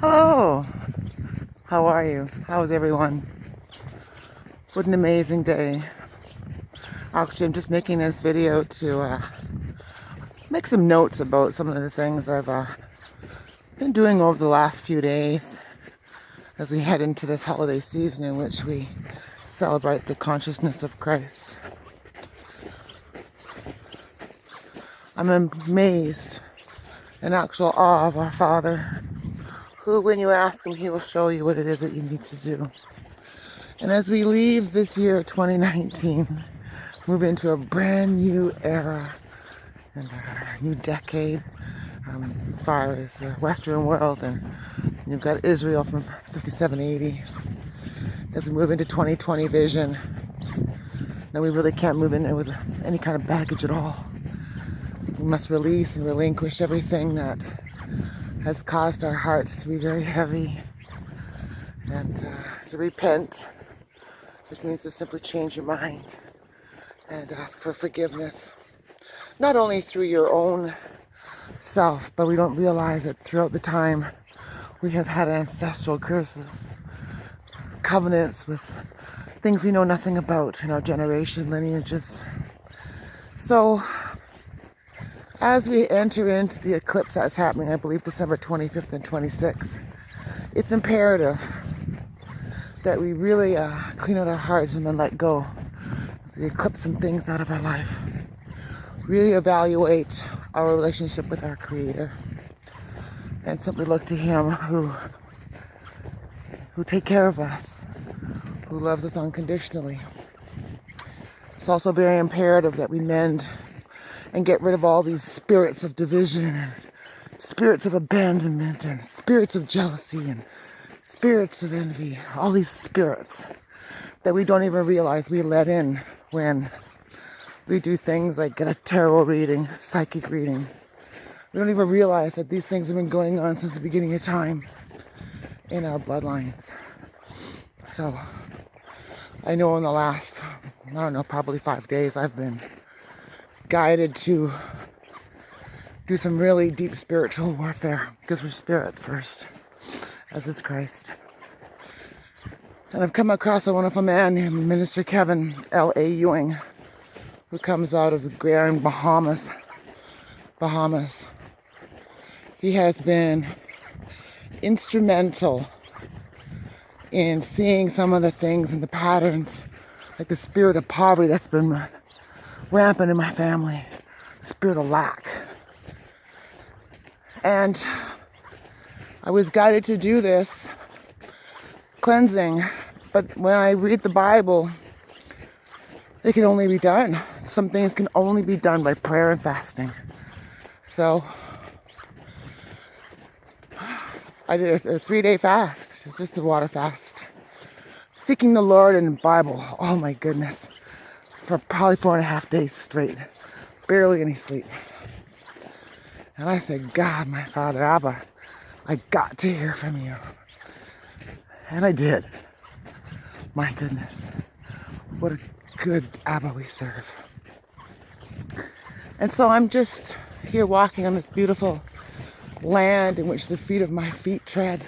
Hello, how are you? How's everyone? What an amazing day. Actually, I'm just making this video to make some notes about some of the things I've been doing over the last few days as we head into this holiday season in which we celebrate the consciousness of Christ. I'm amazed, in actual awe of our Father, who, when you ask him, he will show you what it is that you need to do. And as we leave this year, 2019, move into a brand new era and a new decade as far as the Western world, and you've got Israel from 5780. As we move into 2020 vision, now we really can't move in there with any kind of baggage at all. We must release and relinquish everything that has caused our hearts to be very heavy, and to repent, which means to simply change your mind and ask for forgiveness. Not only through your own self, but we don't realize that throughout the time we have had ancestral curses, covenants with things we know nothing about in our generation lineages. So, as we enter into the eclipse that's happening, I believe December 25th and 26th, it's imperative that we really clean out our hearts and then let go. As we eclipse some things out of our life. Really evaluate our relationship with our Creator. And simply look to Him who takes care of us, who loves us unconditionally. It's also very imperative that we mend and get rid of all these spirits of division and spirits of abandonment and spirits of jealousy and spirits of envy. All these spirits that we don't even realize we let in when we do things like get a tarot reading, psychic reading. We don't even realize that these things have been going on since the beginning of time in our bloodlines. So I know in the last, probably 5 days, I've been guided to do some really deep spiritual warfare, because we're spirits first, as is Christ. And I've come across a wonderful man named Minister Kevin L.A. Ewing, who comes out of the Grand Bahamas. He has been instrumental in seeing some of the things and the patterns, like the spirit of poverty that's been rampant in my family, spirit of lack. And I was guided to do this cleansing, but when I read the Bible, it can only be done. Some things can only be done by prayer and fasting. So I did a 3-day fast, just a water fast, seeking the Lord in the Bible. Oh my goodness. For probably 4.5 days straight. Barely any sleep. And I said, God, my Father, Abba, I got to hear from you. And I did. My goodness. What a good Abba we serve. And so I'm just here walking on this beautiful land in which the feet of my feet tread,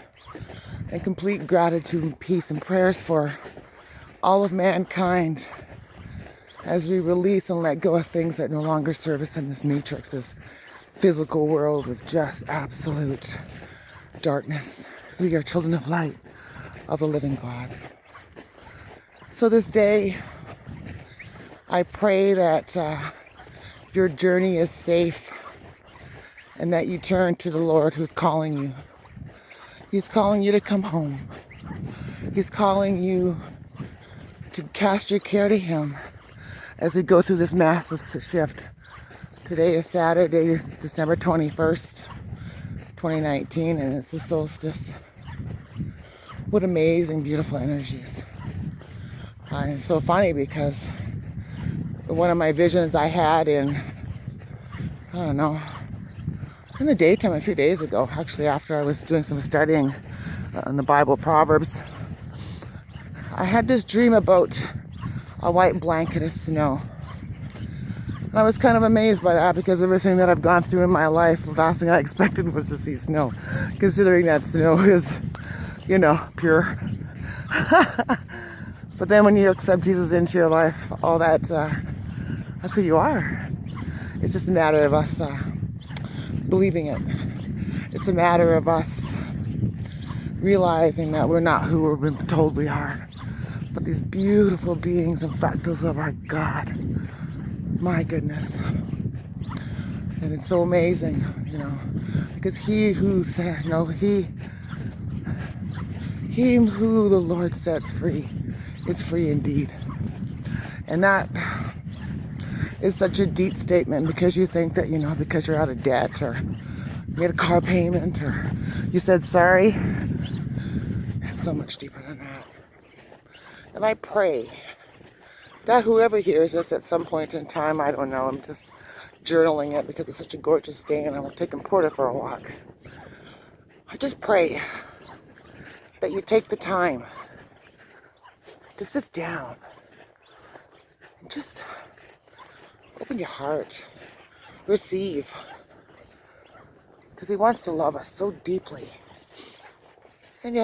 in complete gratitude and peace and prayers for all of mankind, as we release and let go of things that no longer serve us in this matrix, this physical world of just absolute darkness. Because we are children of light, of the living God. So this day, I pray that your journey is safe and that you turn to the Lord who's calling you. He's calling you to come home. He's calling you to cast your care to Him as we go through this massive shift. Today is Saturday, December 21st, 2019, and it's the solstice. What amazing, beautiful energies. And it's so funny because one of my visions I had in the daytime a few days ago, actually after I was doing some studying in the Bible, Proverbs, I had this dream about a white blanket of snow. And I was kind of amazed by that because everything that I've gone through in my life, the last thing I expected was to see snow. considering that snow is, pure. But then when you accept Jesus into your life, all that's who you are. It's just a matter of us believing it. It's a matter of us realizing that we're not who we're been told we are, but these beautiful beings and fractals of our God. My goodness. And it's so amazing, because he who said, he who the Lord sets free is free indeed. And that is such a deep statement, because you think that, because you're out of debt, or you made a car payment, or you said sorry. It's so much deeper than that. And I pray that whoever hears this at some point in time, I don't know, I'm just journaling it because it's such a gorgeous day and I'm taking Porter for a walk. I just pray that you take the time to sit down and just open your heart, receive, because he wants to love us so deeply. And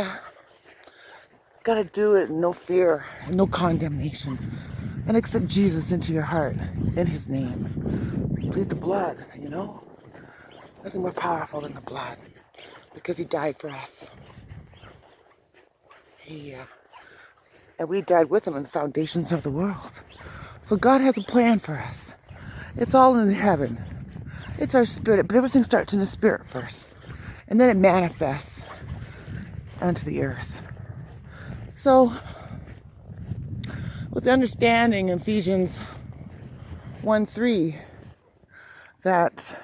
gotta do it in no fear and no condemnation, and accept Jesus into your heart in his name. Bleed the blood, nothing more powerful than the blood, because he died for us. And we died with him in the foundations of the world. So God has a plan for us. It's all in heaven. It's our spirit, but everything starts in the spirit first, and then it manifests onto the earth. So, with the understanding in Ephesians 1:3 that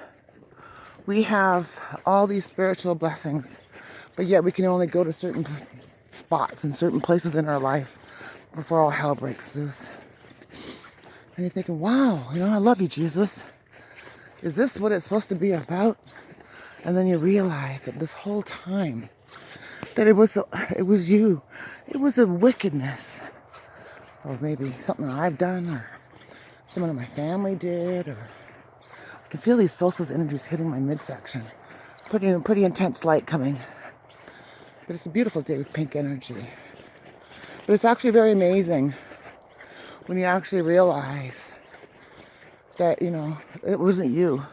we have all these spiritual blessings, but yet we can only go to certain spots and certain places in our life before all hell breaks loose. And you're thinking, wow, I love you, Jesus. Is this what it's supposed to be about? And then you realize that this whole time, that it was you. It was a wickedness. Or maybe something that I've done, or someone in my family did, or I can feel these solstice energies hitting my midsection. Pretty intense light coming. But it's a beautiful day with pink energy. But it's actually very amazing when you actually realize that, it wasn't you.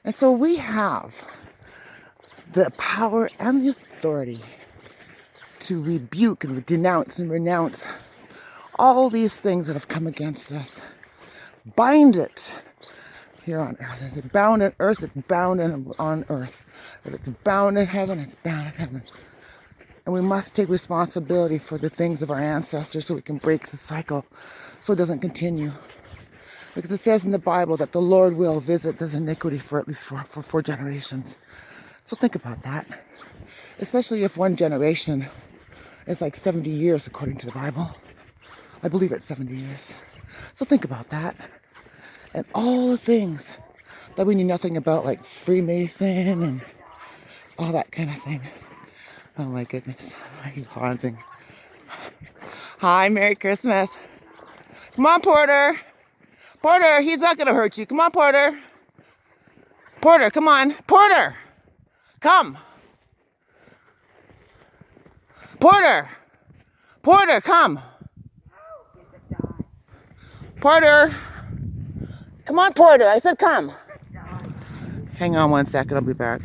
And so we have the power and the authority to rebuke and denounce and renounce all these things that have come against us. Bind it here on earth. If it's bound on earth, it's bound on earth. If it's bound in heaven, it's bound in heaven. And we must take responsibility for the things of our ancestors so we can break the cycle, so it doesn't continue. Because it says in the Bible that the Lord will visit this iniquity for at least for 4 generations. So think about that. Especially if one generation is like 70 years according to the Bible. I believe it's 70 years. So think about that. And all the things that we knew nothing about, like Freemason and all that kind of thing. Oh my goodness, he's bonding. Hi, Merry Christmas. Come on, Porter. Porter, he's not gonna hurt you. Come on, Porter. Porter, come on. Porter, come. Porter. Porter, come. Porter. Come on, Porter. I said come. Hang on one second, I'll be back.